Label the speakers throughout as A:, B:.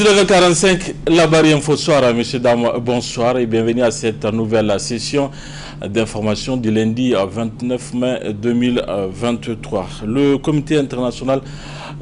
A: 19h45, la barrière info soir, messieurs, dames, bonsoir et bienvenue à cette nouvelle session d'information du lundi 29 mai 2023. Le comité international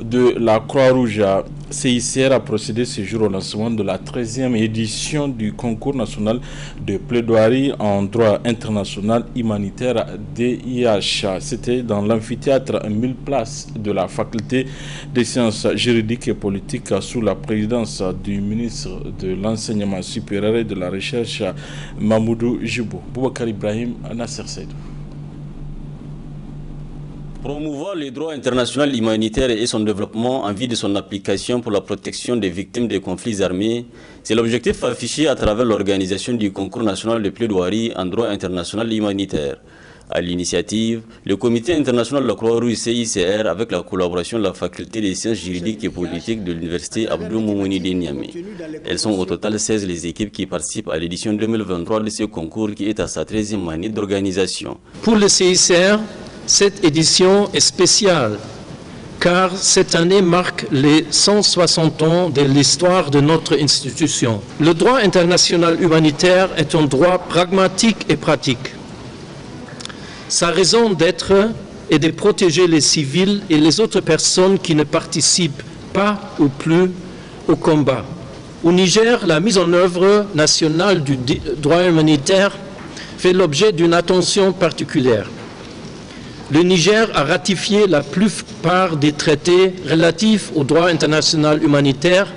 A: de la Croix-Rouge CICR a procédé ce jour au lancement de la 13e édition du concours national de plaidoirie en droit international humanitaire DIH. C'était dans l'amphithéâtre 1000 places de la faculté des sciences juridiques et politiques sous la présidence du ministre de l'enseignement supérieur et de la recherche Mamoudou Djibo. Boubacar Ibrahim, Nasser Seydou.
B: Promouvoir le droit international humanitaire et son développement en vue de son application pour la protection des victimes des conflits armés, c'est l'objectif affiché à travers l'organisation du concours national de plaidoirie en droit international humanitaire. À l'initiative, le Comité international de la Croix-Rouge CICR, avec la collaboration de la faculté des sciences juridiques et politiques de l'université Abdou Moumouni de Niamey. Elles sont au total 16 les équipes qui participent à l'édition 2023 de ce concours qui est à sa 13e année d'organisation.
C: Pour le CICR, cette édition est spéciale car cette année marque les 160 ans de l'histoire de notre institution. Le droit international humanitaire est un droit pragmatique et pratique. Sa raison d'être est de protéger les civils et les autres personnes qui ne participent pas ou plus au combat. Au Niger, la mise en œuvre nationale du droit humanitaire fait l'objet d'une attention particulière. Le Niger a ratifié la plupart des traités relatifs au droit international humanitaire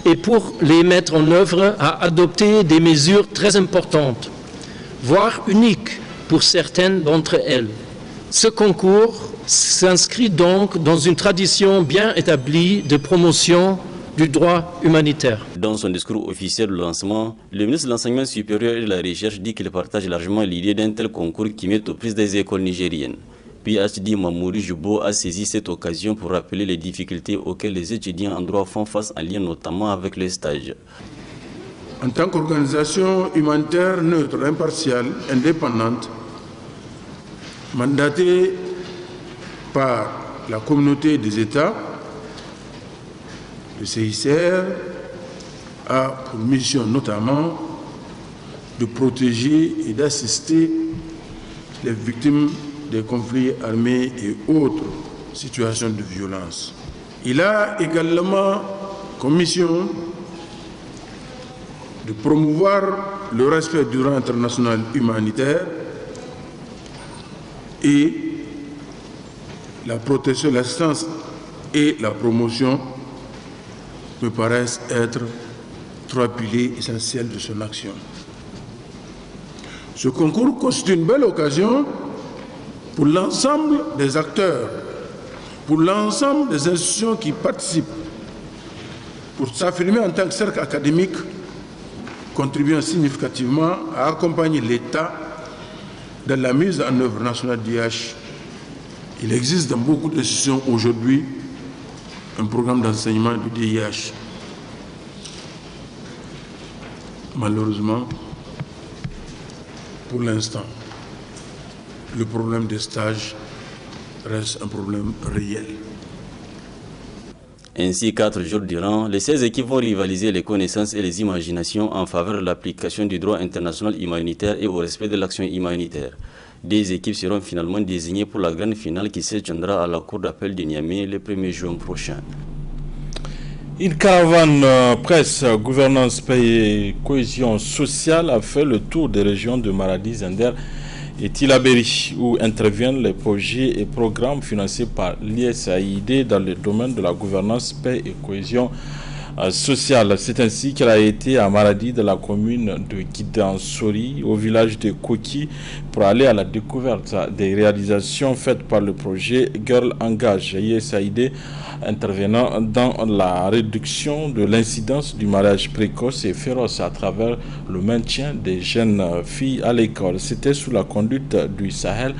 C: et pour les mettre en œuvre a adopté des mesures très importantes, voire uniques pour certaines d'entre elles. Ce concours s'inscrit donc dans une tradition bien établie de promotion du droit humanitaire.
B: Dans son discours officiel de lancement, le ministre de l'Enseignement supérieur et de la Recherche dit qu'il partage largement l'idée d'un tel concours qui met aux prises des écoles nigériennes. PhD Mamoudou Djibo a saisi cette occasion pour rappeler les difficultés auxquelles les étudiants en droit font face en lien notamment avec les stages.
D: En tant qu'organisation humanitaire neutre, impartiale, indépendante, mandatée par la communauté des États, le CICR a pour mission notamment de protéger et d'assister les victimes des conflits armés et autres situations de violence. Il a également comme mission de promouvoir le respect du droit international humanitaire et la protection, l'assistance et la promotion me paraissent être trois piliers essentiels de son action. Ce concours constitue une belle occasion pour l'ensemble des acteurs, pour l'ensemble des institutions qui participent, pour s'affirmer en tant que cercle académique, contribuant significativement à accompagner l'État dans la mise en œuvre nationale d'IH. Il existe dans beaucoup d'institutions aujourd'hui un programme d'enseignement du DIH. Malheureusement, pour l'instant, le problème des stages reste un problème réel.
B: Ainsi, 4 jours durant, les 16 équipes vont rivaliser les connaissances et les imaginations en faveur de l'application du droit international humanitaire et au respect de l'action humanitaire. Des équipes seront finalement désignées pour la grande finale qui se tiendra à la cour d'appel de Niamey le 1er juin prochain.
A: Une caravane presse, gouvernance, paix et cohésion sociale a fait le tour des régions de Maradi, Zender et Tillabéri, où interviennent les projets et programmes financés par l'USAID dans le domaine de la gouvernance, paix et cohésion sociale. C'est ainsi qu'elle a été à Maradi, de la commune de Guidansori, au village de Koki, pour aller à la découverte des réalisations faites par le projet Girl Engage USAID, intervenant dans la réduction de l'incidence du mariage précoce et féroce à travers le maintien des jeunes filles à l'école. C'était sous la conduite du Sahel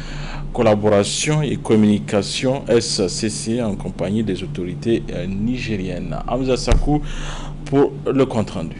A: Collaboration et Communication SCC en compagnie des autorités nigériennes. Hamza Sakou pour le compte-rendu.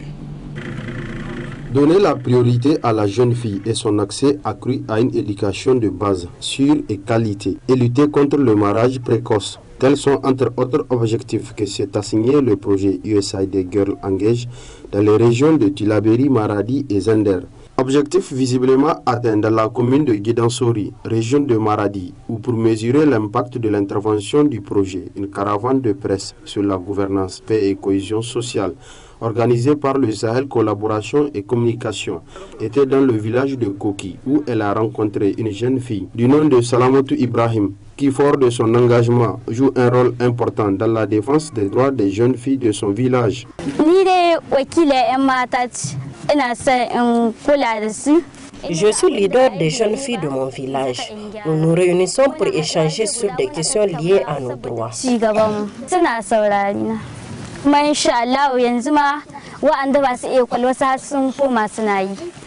E: Donner la priorité à la jeune fille et son accès accru à une éducation de base, sûre et qualité, et lutter contre le mariage précoce Tels sont entre autres objectifs que s'est assigné le projet USAID Girl Engage dans les régions de Tillabéri, Maradi et Zender. Objectif visiblement atteint dans la commune de Guédansori, région de Maradi, où pour mesurer l'impact de l'intervention du projet, une caravane de presse sur la gouvernance, paix et cohésion sociale, organisée par le Sahel Collaboration et Communication, était dans le village de Koki, où elle a rencontré une jeune fille du nom de Salamotou Ibrahim, qui, fort de son engagement, joue un rôle important dans la défense des droits des jeunes filles de son village.
F: Je suis leader des jeunes filles de mon village. Nous nous réunissons pour échanger sur des questions liées à nos droits.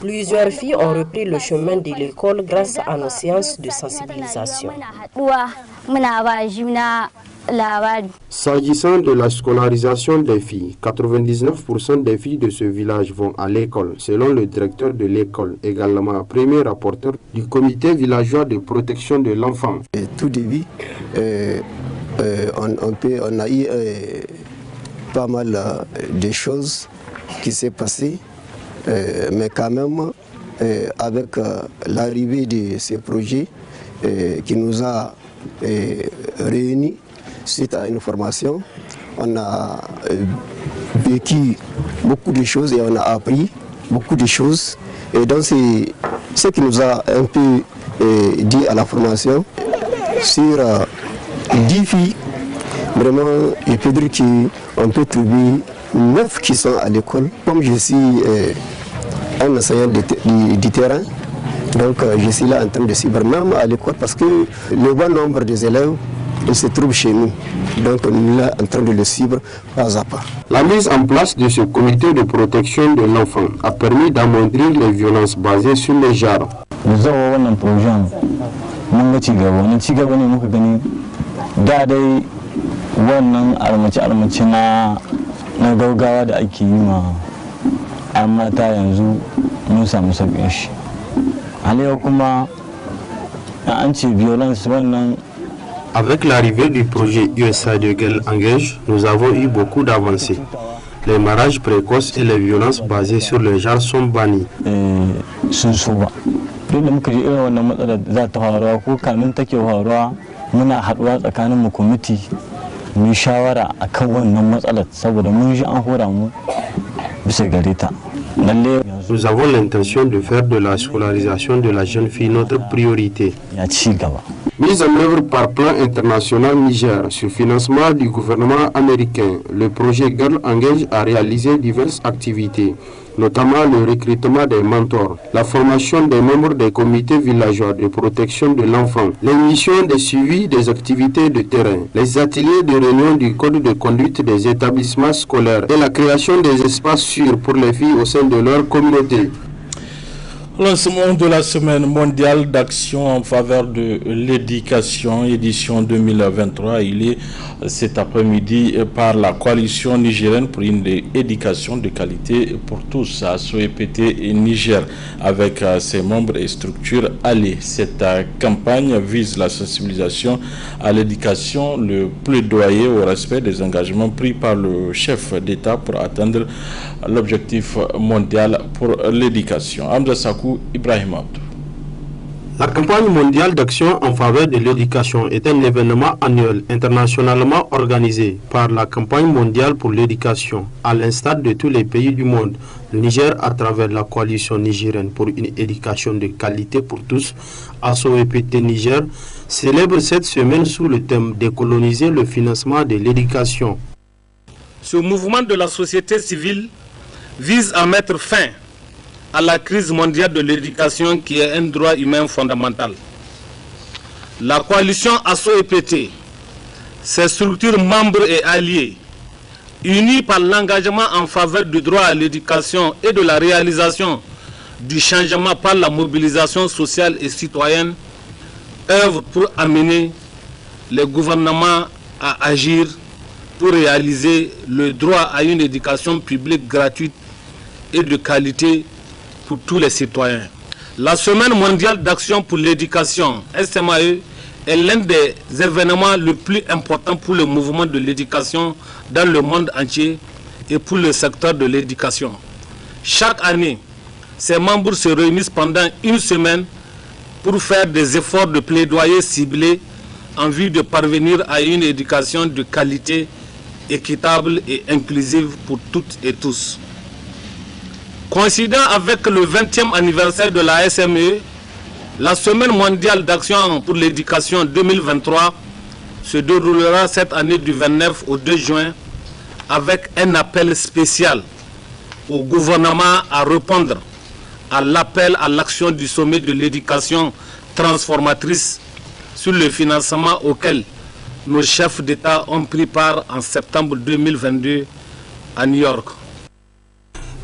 F: Plusieurs filles ont repris le chemin de l'école grâce à nos séances de sensibilisation.
E: S'agissant de la scolarisation des filles, 99% des filles de ce village vont à l'école, selon le directeur de l'école, également premier rapporteur du comité villageois de protection de l'enfant.
G: Tout début, on a eu pas mal de choses qui s'est passées, mais quand même, avec l'arrivée de ces projets qui nous a réunis, suite à une formation, on a vécu beaucoup de choses et on a appris beaucoup de choses. Et donc c'est ce qui nous a un peu dit à la formation. Sur 10 filles, vraiment, il peut dire qu'on peut trouver 9 qui sont à l'école. Comme je suis un enseignant du terrain, donc je suis là en train de suivre même à l'école parce que le bon nombre des élèves se trouve chez nous. Donc on est là en train de le suivre pas à pas.
E: La mise en place de ce comité de protection de l'enfant a permis d'amoindrir les violences basées sur le genre.
H: Nous avons un projet, na gaugawa da ake yi ma an mata yanzu mun samu sauƙin shi. Halayyar kuma an ce violence wannan.
E: Avec l'arrivée du projet USAID Girl Engage, nous avons eu beaucoup d'avancées. Les mariages précoces et les violences basées sur le genre sont bannis.
H: Sun so ba. Duk da muka ji irin wannan matsalar za ta faruwa ko kamin take faruwa muna haɗuwa tsakanin mu committee mu shawara akan wannan matsalar saboda mun ji an hora mu bisa gare ta.
E: Nous avons l'intention de faire de la scolarisation de la jeune fille notre priorité. Mise en œuvre par Plan International Niger sur financement du gouvernement américain, le projet Girl Engage a réalisé diverses activités, notamment le recrutement des mentors, la formation des membres des comités villageois de protection de l'enfant, les missions de suivi des activités de terrain, les ateliers de réunion du code de conduite des établissements scolaires et la création des espaces sûrs pour les filles au sein de leur communauté.
A: Lancement de la semaine mondiale d'action en faveur de l'éducation, édition 2023. Il est cet après-midi par la coalition nigérienne pour une éducation de qualité pour tous à SOEPT Niger avec ses membres et structures alliées. Cette campagne vise la sensibilisation à l'éducation, le plaidoyer au respect des engagements pris par le chef d'État pour atteindre l'objectif mondial pour l'éducation. Hamza Sakou, Ibrahim Abdou.
E: La campagne mondiale d'action en faveur de l'éducation est un événement annuel internationalement organisé par la campagne mondiale pour l'éducation, à l'instar de tous les pays du monde. Le Niger, à travers la coalition nigérienne pour une éducation de qualité pour tous, SOEPT Niger, célèbre cette semaine sous le thème décoloniser le financement de l'éducation.
I: Ce mouvement de la société civile vise à mettre fin à la crise mondiale de l'éducation qui est un droit humain fondamental. La coalition SOEPT, ses structures membres et alliés, unis par l'engagement en faveur du droit à l'éducation et de la réalisation du changement par la mobilisation sociale et citoyenne, œuvrent pour amener les gouvernements à agir pour réaliser le droit à une éducation publique gratuite et de qualité pour tous les citoyens. La Semaine mondiale d'action pour l'éducation, SMAE, est l'un des événements les plus importants pour le mouvement de l'éducation dans le monde entier et pour le secteur de l'éducation. Chaque année, ses membres se réunissent pendant une semaine pour faire des efforts de plaidoyer ciblés en vue de parvenir à une éducation de qualité, équitable et inclusive pour toutes et tous. Coïncidant avec le 20e anniversaire de la SME, la Semaine mondiale d'action pour l'éducation 2023 se déroulera cette année du 29 au 2 juin avec un appel spécial au gouvernement à répondre à l'appel à l'action du sommet de l'éducation transformatrice sur le financement auquel nos chefs d'État ont pris part en septembre 2022 à New York.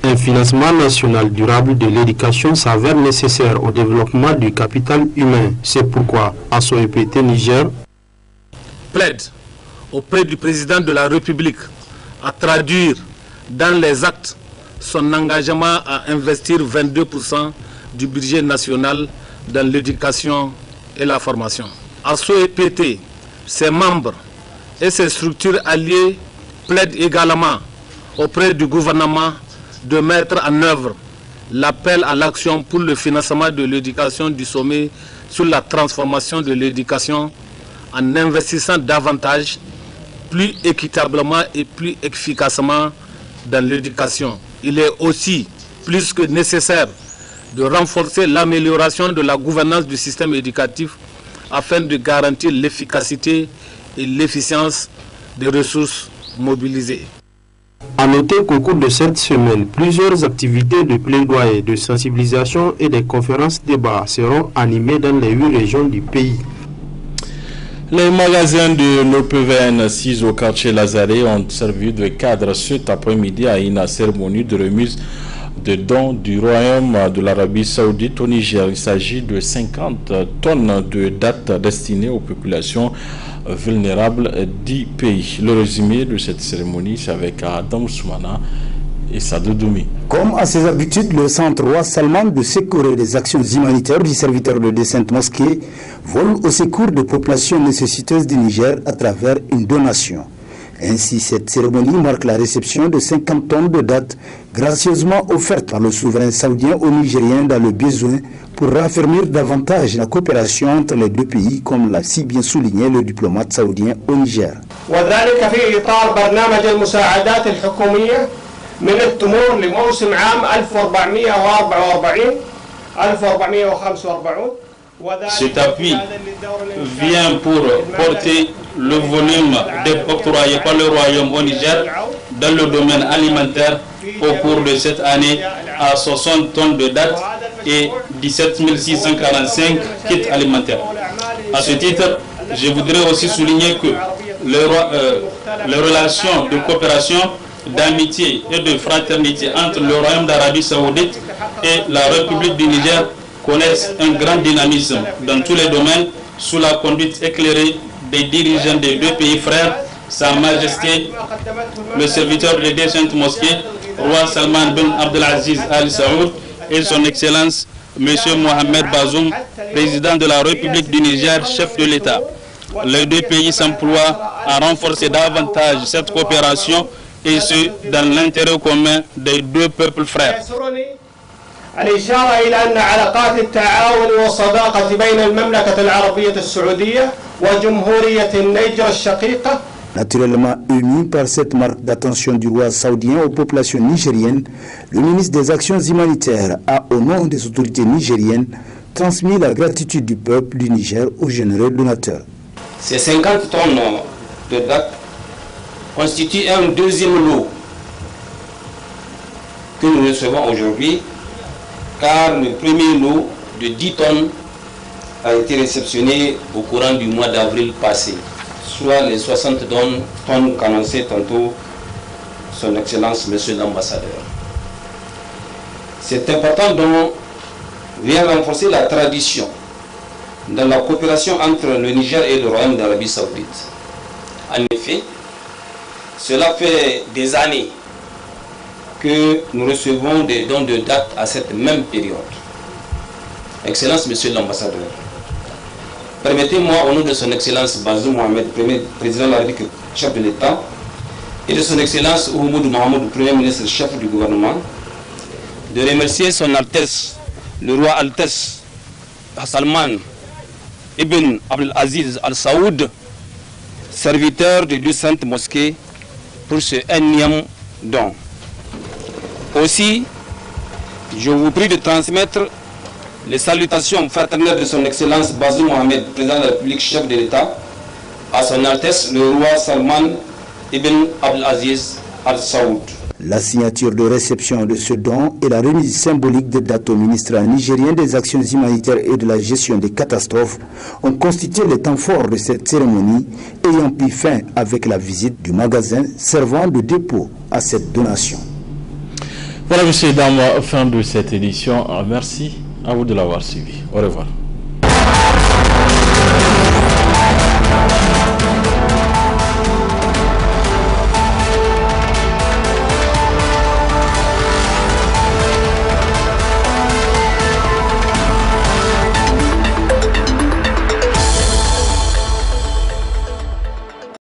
E: Un financement national durable de l'éducation s'avère nécessaire au développement du capital humain. C'est pourquoi ASOEPT Niger
I: plaide auprès du président de la République à traduire dans les actes son engagement à investir 22% du budget national dans l'éducation et la formation. ASOEPT, ses membres et ses structures alliées plaident également auprès du gouvernement de mettre en œuvre l'appel à l'action pour le financement de l'éducation du sommet sur la transformation de l'éducation en investissant davantage, plus équitablement et plus efficacement dans l'éducation. Il est aussi plus que nécessaire de renforcer l'amélioration de la gouvernance du système éducatif afin de garantir l'efficacité et l'efficience des ressources mobilisées.
E: À noter qu'au cours de cette semaine, plusieurs activités de plaidoyer, de sensibilisation et des conférences débats seront animées dans les 8 régions du pays.
A: Les magasins de l'OPVN 6 au quartier Lazare ont servi de cadre cet après-midi à une cérémonie de remise de dons du Royaume de l'Arabie Saoudite au Niger. Il s'agit de 50 tonnes de dattes destinées aux populations vulnérables du pays. Le résumé de cette cérémonie, c'est avec Adam Soumana et Sadou Doumi.
J: Comme à ses habitudes, le centre roi Salman de secours et des actions humanitaires du serviteur de Sainte Mosquée vole au secours des populations nécessiteuses du Niger à travers une donation. Ainsi, cette cérémonie marque la réception de 50 tonnes de dattes gracieusement offertes par le souverain saoudien aux Nigériens dans le besoin pour raffermir davantage la coopération entre les deux pays, comme l'a si bien souligné le diplomate saoudien au Niger.
K: من التمور لموسم عام 1444
L: Cet appui vient pour porter le volume octroyé par le Royaume au Niger dans le domaine alimentaire au cours de cette année à 60 tonnes de dattes et 17 645 kits alimentaires. À ce titre, je voudrais aussi souligner que les relations de coopération, d'amitié et de fraternité entre le Royaume d'Arabie Saoudite et la République du Niger connaissent un grand dynamisme dans tous les domaines sous la conduite éclairée des dirigeants des deux pays frères, Sa Majesté, le serviteur de deux Saintes Mosquées, Roi Salman bin Abdelaziz Al Saoud et son Excellence M. Mohamed Bazoum, président de la République du Niger, chef de l'État. Les deux pays s'emploient à renforcer davantage cette coopération et ce, dans l'intérêt commun des deux peuples frères.
K: الإشارة إلى أن علاقات التعاون والصداقة بين المملكة العربية السعودية وجمهورية النيجر الشقيقة.
J: Naturellement ému par cette marque d'attention du roi saoudien aux populations nigériennes, le ministre des Actions humanitaires a, au nom des autorités nigériennes, transmis la gratitude du peuple du Niger au généreux donateur.
M: Ces 50 tonnes de dattes constituent un deuxième lot que nous recevons aujourd'hui, car le premier lot de 10 tonnes a été réceptionné au courant du mois d'avril passé, soit les 60 tonnes qu'annonçait tantôt son Excellence Monsieur l'Ambassadeur. C'est important donc vient renforcer la tradition dans la coopération entre le Niger et le Royaume d'Arabie Saoudite. En effet, cela fait des années que nous recevons des dons de dates à cette même période. Excellence Monsieur l'Ambassadeur, Permettez-moi, au nom de son Excellence Bazoum Mohamed, Premier Président de la République, chef de l'État, et de son Excellence Oumoudou Mahamoud, Premier ministre, chef du gouvernement, de remercier son Altesse, le roi Altesse Salman Ibn Abdelaziz Al Saoud, serviteur de deux saintes mosquées, pour ce énième don. Aussi, je vous prie de transmettre les salutations fraternelles de son Excellence Bazoum Mohamed, Président de la République, chef de l'État, à son Altesse le roi Salman Ibn Abdelaziz Al Saoud.
J: La signature de réception de ce don et la remise symbolique de date au ministre nigérien des Actions humanitaires et de la gestion des catastrophes ont constitué le temps fort de cette cérémonie, ayant pris fin avec la visite du magasin servant de dépôt à cette donation.
A: Voilà, messieurs et dames, fin de cette édition. Merci à vous de l'avoir suivi. Au revoir.